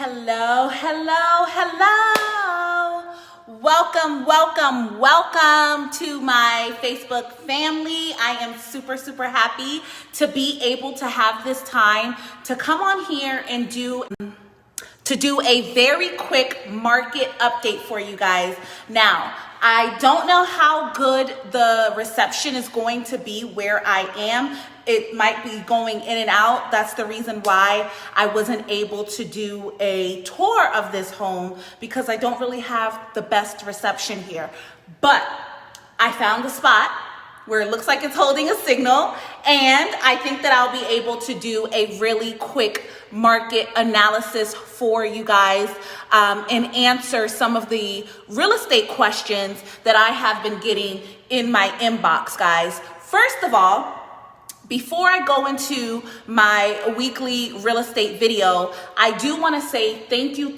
Hello, hello, hello. Welcome to my Facebook family. I am super happy to be able to have this time to come on here and do a very quick market update for you guys. Now, I don't know how good the reception is going to be where I am. It might be going in and out. That's the reason why I wasn't able to do a tour of this home, because I don't really have the best reception here. But I found a spot where it looks like it's holding a signal, and I think that I'll be able to do a really quick market analysis for you guys and answer some of the real estate questions that I have been getting in my inbox, guys. First of all, before I go into my weekly real estate video, I do want to say thank you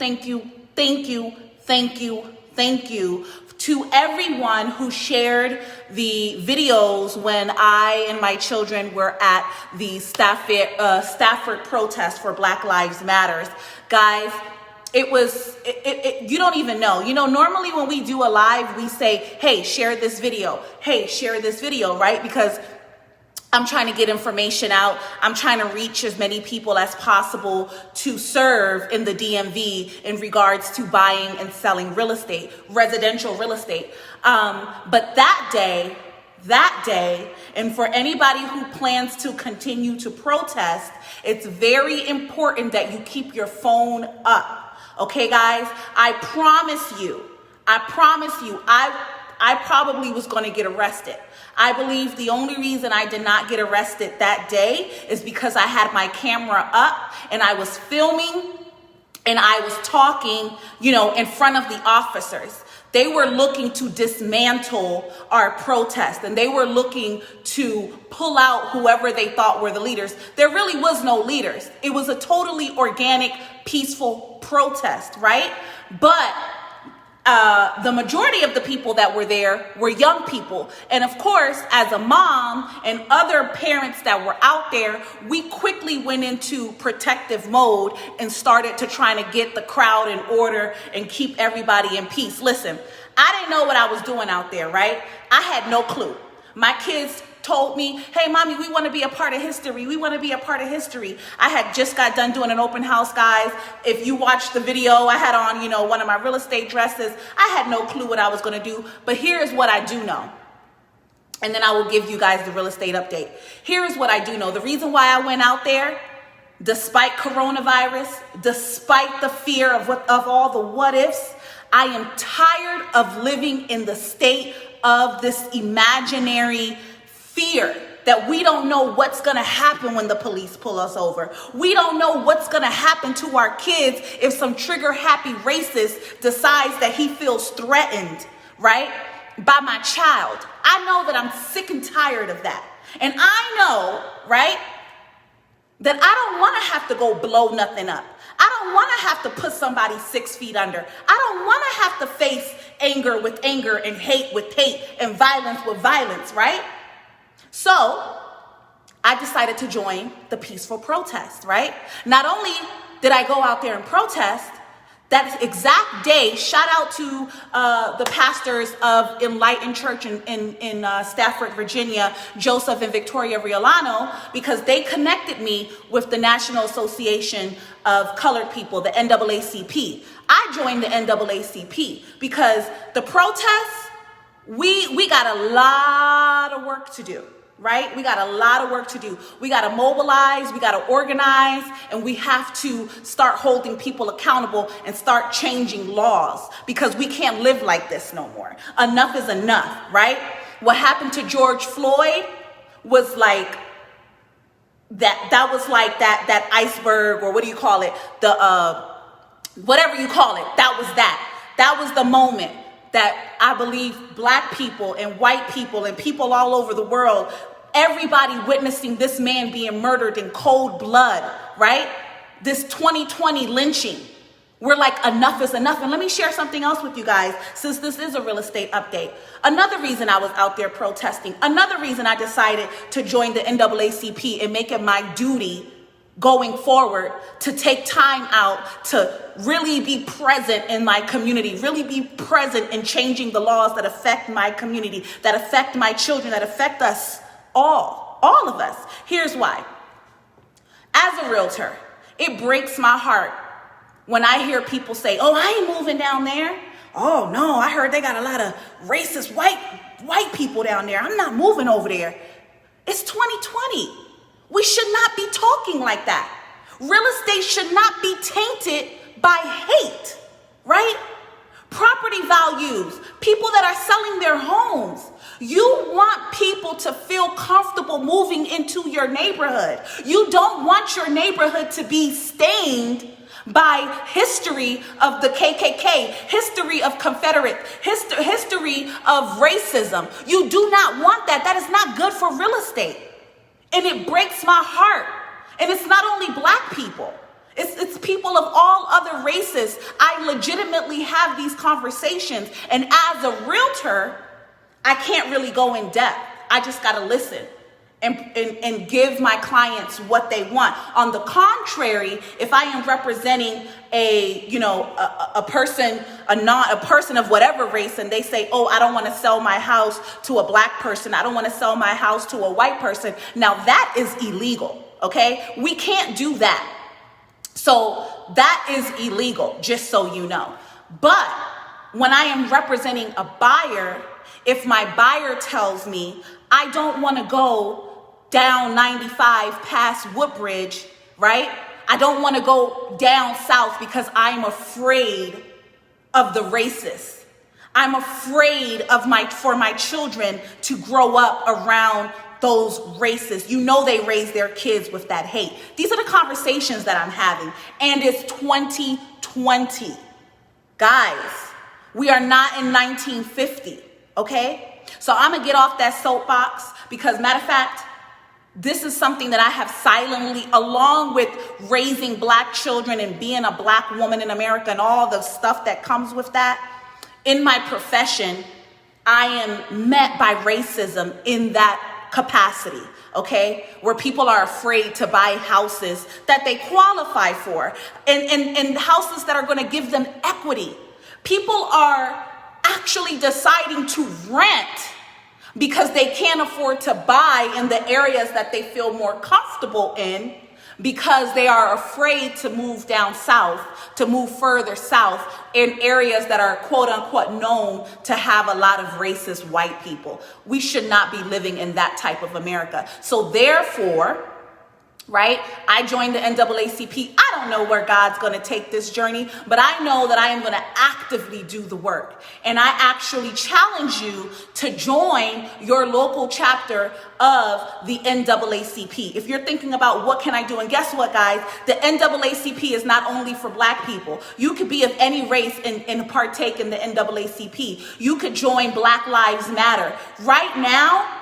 to everyone who shared the videos when I and my children were at the Stafford protest for Black Lives Matters. Guys, you don't even know. You know, normally when we do a live, we say, hey, share this video. Hey, share this video, right? Because I'm trying to get information out. I'm trying to reach as many people as possible to serve in the DMV in regards to buying and selling real estate, residential real estate. But that day, and for anybody who plans to continue to protest, it's very important that you keep your phone up. Okay, guys? I promise you, I probably was going to get arrested. I believe the only reason I did not get arrested that day is because I had my camera up and I was filming and I was talking, in front of the officers. They were looking to dismantle our protest, and they were looking to pull out whoever they thought were the leaders. There really was no leaders. It was a totally organic, peaceful protest, right? But the majority of the people that were there were young people. And of course, as a mom and other parents that were out there, we quickly went into protective mode and started to try to get the crowd in order and keep everybody in peace. Listen, I didn't know what I was doing out there, right? I had no clue. My kids told me, hey, mommy, we want to be a part of history. We want to be a part of history. I had just got done doing an open house, guys. If you watched the video, I had on, one of my real estate dresses. I had no clue what I was going to do. But here's what I do know. And then I will give you guys the real estate update. Here is what I do know. The reason why I went out there, despite coronavirus, despite the fear of all the what ifs, I am tired of living in the state of this imaginary fear that we don't know what's going to happen when the police pull us over. We don't know what's going to happen to our kids if some trigger-happy racist decides that he feels threatened, right, by my child. I know that I'm sick and tired of that. And I know, right, that I don't want to have to go blow nothing up. I don't want to have to put somebody 6 feet under. I don't want to have to face anger with anger and hate with hate and violence with violence, right? So I decided to join the peaceful protest, right? Not only did I go out there and protest, that exact day, shout out to the pastors of Enlightened Church in Stafford, Virginia, Joseph and Victoria Riolano, because they connected me with the National Association of Colored People, the NAACP. I joined the NAACP because the protests, we got a lot of work to do. Right? We got a lot of work to do. We got to mobilize, we got to organize, and we have to start holding people accountable and start changing laws, because we can't live like this no more. Enough is enough, right? What happened to George Floyd was like that was like that iceberg, or what do you call it? Whatever you call it, that was that. That was the moment that I believe Black people and white people and people all over the world, everybody witnessing this man being murdered in cold blood, right? This 2020 lynching. We're like, enough is enough. And let me share something else with you guys, since this is a real estate update. Another reason I was out there protesting, another reason I decided to join the NAACP and make it my duty going forward to take time out to really be present in my community, really be present in changing the laws that affect my community, that affect my children, that affect us all of us. Here's why. As a realtor, it breaks my heart when I hear people say, oh, I ain't moving down there. Oh no, I heard they got a lot of racist white people down there. I'm not moving over there. It's 2020. We should not be talking like that. Real estate should not be tainted by hate, right? Property values, people that are selling their homes. You want people to feel comfortable moving into your neighborhood. You don't want your neighborhood to be stained by history of the KKK, history of Confederate, history of racism. You do not want that. That is not good for real estate. And it breaks my heart. And it's not only black people. It's people of all other races. I legitimately have these conversations. And as a realtor, I can't really go in depth. I just got to listen and give my clients what they want. On the contrary, if I am representing a person of whatever race, and they say, oh, I don't want to sell my house to a black person, I don't want to sell my house to a white person. Now that is illegal, okay? We can't do that. So that is illegal, just so you know. But when I am representing a buyer, if my buyer tells me, I don't want to go down 95 past Woodbridge, right? I don't want to go down south because I'm afraid of the racists. I'm afraid for my children to grow up around those racists. You know, they raise their kids with that hate. These are the conversations that I'm having. And it's 2020. Guys, we are not in 1950, okay? So I'm gonna get off that soapbox because, matter of fact, this is something that I have silently, along with raising black children and being a black woman in America and all the stuff that comes with that. In my profession, I am met by racism in that capacity, okay? Where people are afraid to buy houses that they qualify for and houses that are going to give them equity. People are actually deciding to rent because they can't afford to buy in the areas that they feel more comfortable in because they are afraid to move down south, to move further south in areas that are quote unquote known to have a lot of racist white people. We should not be living in that type of America. So therefore, right, I joined the NAACP. I don't know where God's going to take this journey, but I know that I am going to actively do the work. And I actually challenge you to join your local chapter of the NAACP. If you're thinking about what can I do, and guess what, guys, the NAACP is not only for black people. You could be of any race and partake in the NAACP. You could join Black Lives Matter. Right now,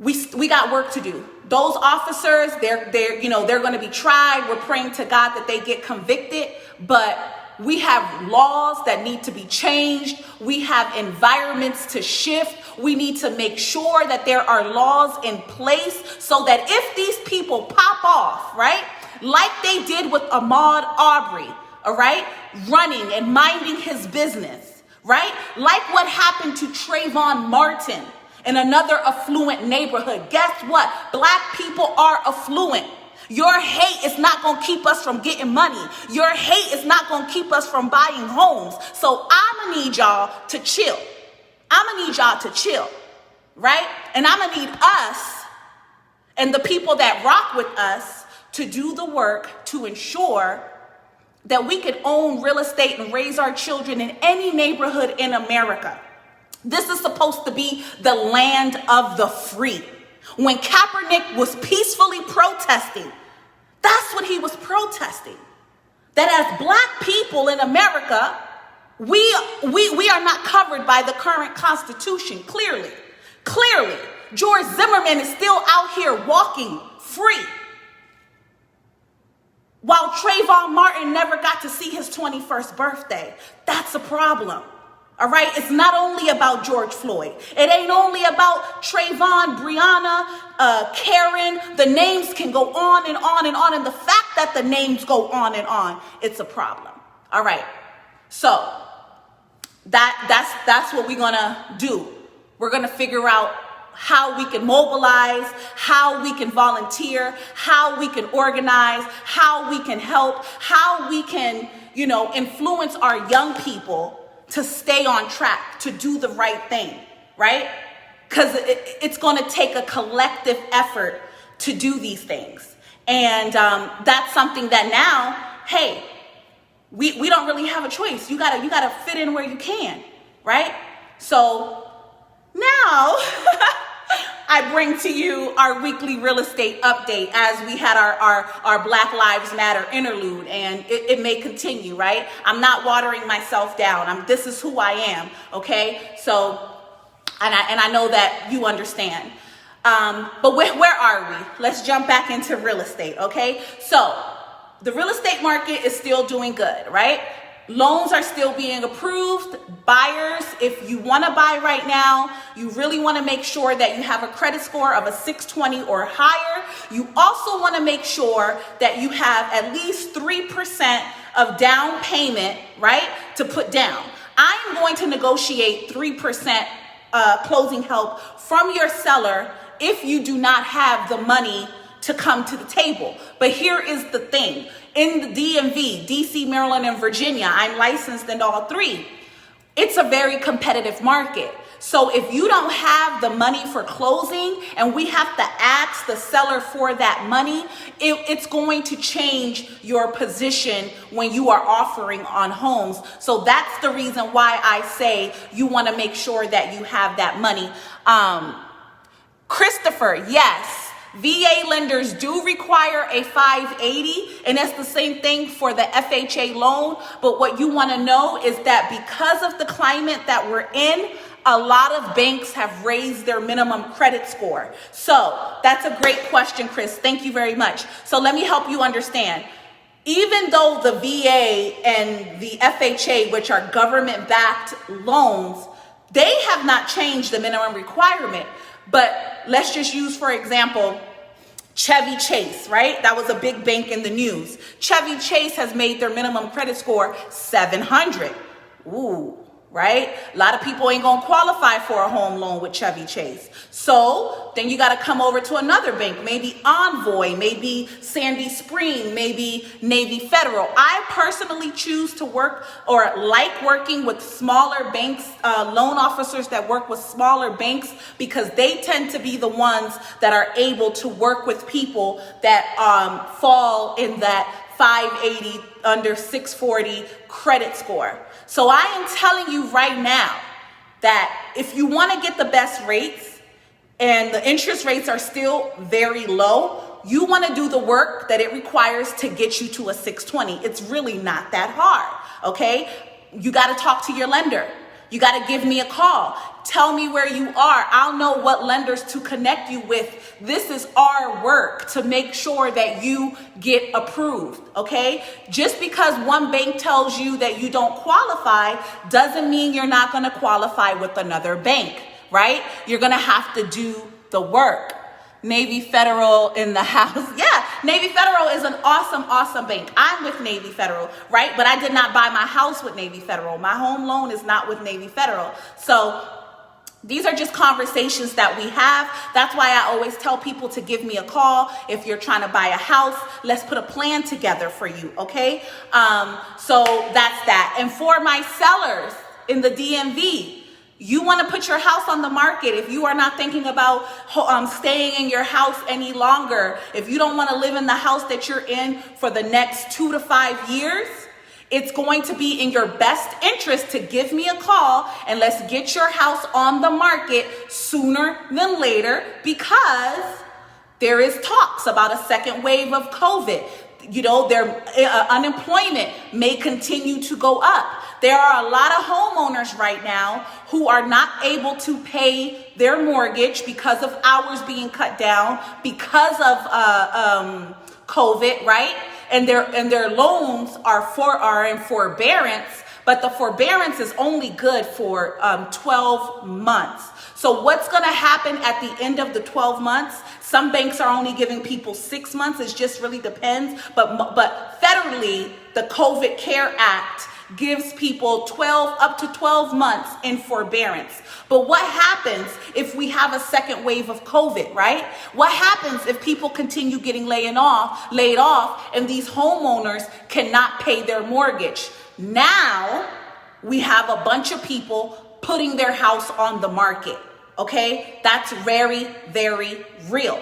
we got work to do. Those officers, they're going to be tried. We're praying to God that they get convicted, but we have laws that need to be changed. We have environments to shift. We need to make sure that there are laws in place so that if these people pop off, right, like they did with Ahmaud Arbery, all right, running and minding his business, right, like what happened to Trayvon Martin in another affluent neighborhood. Guess what? Black people are affluent. Your hate is not going to keep us from getting money. Your hate is not going to keep us from buying homes. So I'm going to need y'all to chill. Right? And I'm going to need us and the people that rock with us to do the work to ensure that we can own real estate and raise our children in any neighborhood in America. This is supposed to be the land of the free. When Kaepernick was peacefully protesting, that's what he was protesting. That as black people in America, we are not covered by the current Constitution, clearly. George Zimmerman is still out here walking free, while Trayvon Martin never got to see his 21st birthday. That's a problem. All right, it's not only about George Floyd. It ain't only about Trayvon, Breonna, Karen. The names can go on and on and on. And the fact that the names go on and on, it's a problem. All right, so that's what we're gonna do. We're gonna figure out how we can mobilize, how we can volunteer, how we can organize, how we can help, how we can, influence our young people to stay on track, to do the right thing, right? Because it's going to take a collective effort to do these things. And that's something that now, hey, we don't really have a choice. You gotta fit in where you can, right? So now I bring to you our weekly real estate update as we had our Black Lives Matter interlude, and it may continue, right? I'm not watering myself down. This is who I am, okay? So, and I know that you understand. But where are we? Let's jump back into real estate, okay? So the real estate market is still doing good, right? Loans are still being approved. Buyers, if you want to buy right now, you really want to make sure that you have a credit score of a 620 or higher. You also want to make sure that you have at least 3% of down payment, right, to put down. I am going to negotiate 3% closing help from your seller if you do not have the money to come to the table. But here is the thing. In the DMV, DC, Maryland, and Virginia, I'm licensed in all three. It's a very competitive market. So if you don't have the money for closing and we have to ask the seller for that money, it's going to change your position when you are offering on homes. So that's the reason why I say you want to make sure that you have that money. Christopher, yes. VA lenders do require a 580, and that's the same thing for the FHA loan. But what you want to know is that because of the climate that we're in, a lot of banks have raised their minimum credit score. So that's a great question, Chris. Thank you very much. So let me help you understand. Even though the VA and the FHA, which are government-backed loans, they have not changed the minimum requirement. But let's just use, for example, Chevy Chase, right? That was a big bank in the news. Chevy Chase has made their minimum credit score 700. Ooh, right? A lot of people ain't gonna qualify for a home loan with Chevy Chase. So then you gotta come over to another bank, maybe Envoy, maybe Sandy Spring, maybe Navy Federal. I personally choose to work or like working with smaller banks, loan officers that work with smaller banks, because they tend to be the ones that are able to work with people that fall in that 580 under 640 credit score. So I am telling you right now that if you want to get the best rates and the interest rates are still very low, you want to do the work that it requires to get you to a 620. It's really not that hard, okay? You got to talk to your lender. You got to give me a call. Tell me where you are. I'll know what lenders to connect you with. This is our work to make sure that you get approved, okay? Just because one bank tells you that you don't qualify doesn't mean you're not going to qualify with another bank, right? You're going to have to do the work. Navy Federal in the house. Yeah, Navy Federal is an awesome bank. I'm with Navy Federal, right? But I did not buy my house with Navy Federal. My home loan is not with Navy Federal. So these are just conversations that we have. That's why I always tell people to give me a call. If you're trying to buy a house, let's put a plan together for you, okay? So that's that. And for my sellers in the DMV, you want to put your house on the market. If you are not thinking about staying in your house any longer, if you don't want to live in the house that you're in for the next 2 to 5 years, it's going to be in your best interest to give me a call and let's get your house on the market sooner than later, because there is talks about a second wave of COVID. You know, their unemployment may continue to go up. There are a lot of homeowners right now who are not able to pay their mortgage because of hours being cut down, because of COVID, right? And their loans are in forbearance, but the forbearance is only good for 12 months. So what's going to happen at the end of the 12 months? Some banks are only giving people 6 months. It just really depends. But federally, the COVID Care Act gives people up to 12 months in forbearance. But what happens if we have a second wave of COVID, right? What happens if people continue getting laid off, and these homeowners cannot pay their mortgage? Now we have a bunch of people putting their house on the market. Okay, that's very, very real.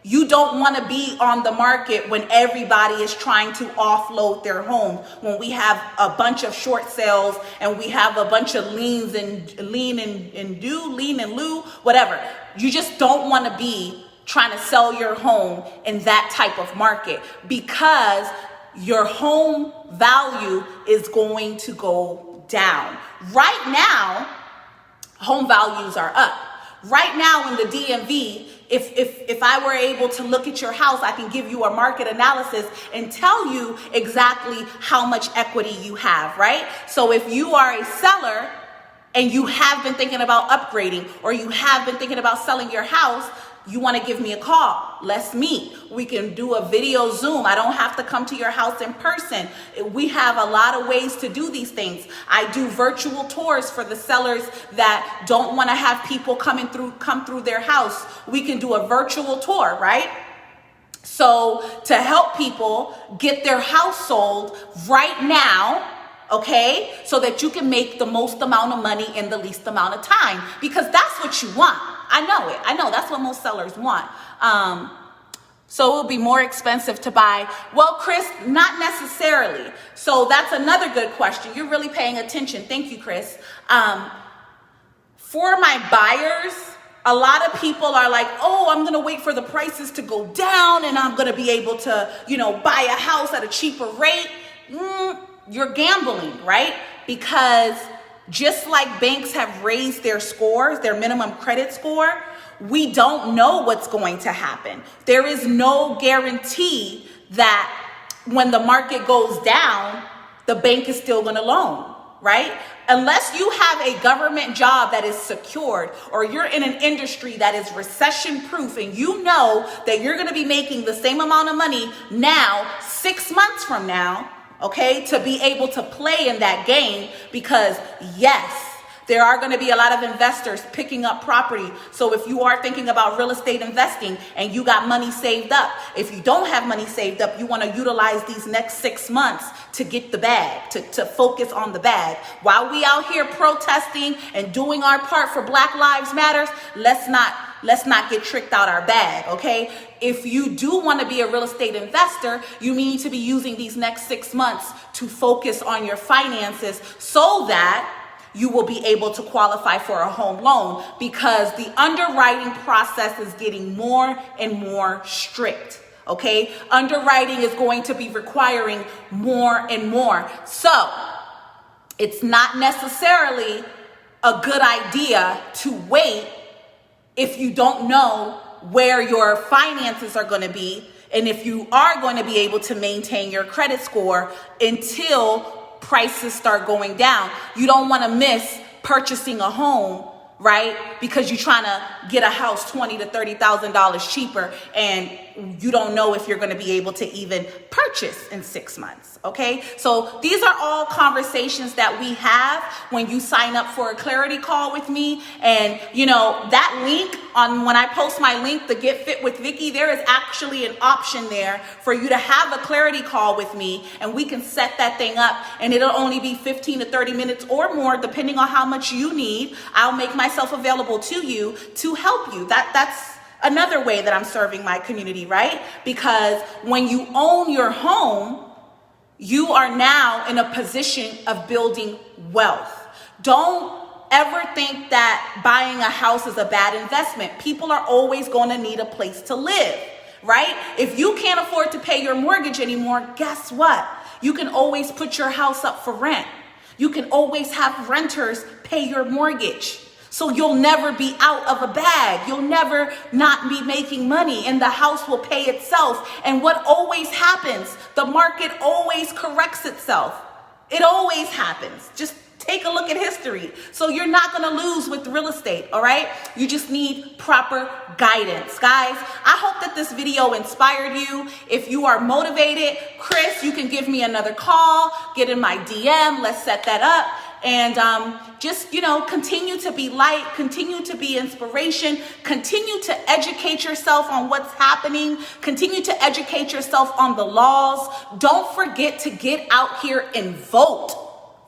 You don't want to be on the market when everybody is trying to offload their home, when we have a bunch of short sales and we have a bunch of liens and lien and lieu, whatever. You just don't want to be trying to sell your home in that type of market, because your home value is going to go down. Right now, home values are up. Right now in the DMV, if I were able to look at your house, I can give you a market analysis and tell you exactly how much equity you have, right? So if you are a seller and you have been thinking about upgrading, or you have been thinking about selling your house, you want to give me a call. Let's meet. We can do a video Zoom. I don't have to come to your house in person. We have a lot of ways to do these things. I do virtual tours for the sellers that don't want to have people come through their house. We can do a virtual tour, right? So to help people get their house sold right now, okay, so that you can make the most amount of money in the least amount of time, because that's what you want. I know it. I know that's what most sellers want. So it will be more expensive to buy. Well, Chris, not necessarily. So that's another good question. You're really paying attention. Thank you, Chris. For my buyers, a lot of people are like, oh, I'm going to wait for the prices to go down and I'm going to be able to, buy a house at a cheaper rate. You're gambling, right? Because just like banks have raised their scores, their minimum credit score, we don't know what's going to happen. There is no guarantee that when the market goes down, the bank is still going to loan, right? Unless you have a government job that is secured, or you're in an industry that is recession proof, and you know that you're going to be making the same amount of money now, 6 months from now, okay, to be able to play in that game. Because yes, there are going to be a lot of investors picking up property. So if you are thinking about real estate investing and you got money saved up, if you don't have money saved up, you want to utilize these next 6 months to get the bag, to focus on the bag. While we out here protesting and doing our part for Black Lives Matters, let's not get tricked out our bag, okay? If you do want to be a real estate investor, you need to be using these next 6 months to focus on your finances so that you will be able to qualify for a home loan, because the underwriting process is getting more and more strict. Okay, underwriting is going to be requiring more and more. So it's not necessarily a good idea to wait if you don't know where your finances are going to be, and if you are going to be able to maintain your credit score until prices start going down. You don't want to miss purchasing a home, right? Because you're trying to get a house $20,000 to $30,000 cheaper, and you don't know if you're going to be able to even purchase in 6 months. Okay, so these are all conversations that we have when you sign up for a clarity call with me. And that link on, when I post my link, the Get Fit with Vicky, there is actually an option there for you to have a clarity call with me, and we can set that thing up, and it'll only be 15 to 30 minutes or more, depending on how much you need. I'll make myself available to you to help you. That's another way that I'm serving my community, right? Because when you own your home, you are now in a position of building wealth. Don't ever think that buying a house is a bad investment. People are always going to need a place to live, right? If you can't afford to pay your mortgage anymore, guess what? You can always put your house up for rent. You can always have renters pay your mortgage. So you'll never be out of a bag. You'll never not be making money, and the house will pay itself. And what always happens, the market always corrects itself. It always happens. Just take a look at history. So you're not going to lose with real estate, all right? You just need proper guidance. Guys, I hope that this video inspired you. If you are motivated, Chris, you can give me another call, get in my DM, let's set that up. And just, continue to be light, continue to be inspiration, continue to educate yourself on what's happening, continue to educate yourself on the laws. Don't forget to get out here and vote.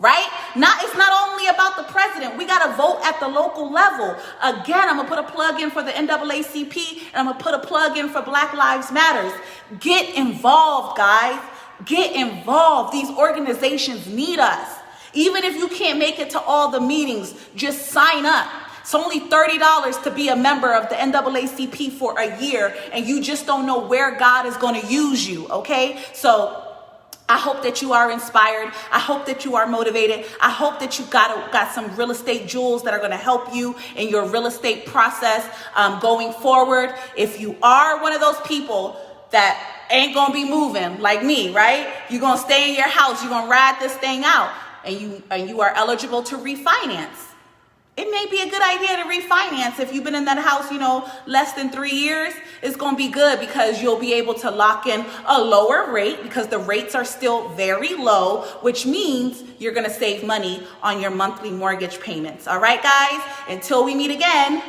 Right? It's not only about the president. We got to vote at the local level. Again, I'm going to put a plug in for the NAACP, and I'm going to put a plug in for Black Lives Matters. Get involved, guys. Get involved. These organizations need us. Even if you can't make it to all the meetings, just sign up. It's only $30 to be a member of the NAACP for a year, and you just don't know where God is going to use you, okay? So I hope that you are inspired. I hope that you are motivated. I hope that you got some real estate jewels that are going to help you in your real estate process going forward. If you are one of those people that ain't going to be moving like me, right? You're going to stay in your house. You're going to ride this thing out, and you are eligible to refinance. It may be a good idea to refinance. If you've been in that house, less than 3 years, it's going to be good because you'll be able to lock in a lower rate because the rates are still very low, which means you're going to save money on your monthly mortgage payments. All right, guys, until we meet again.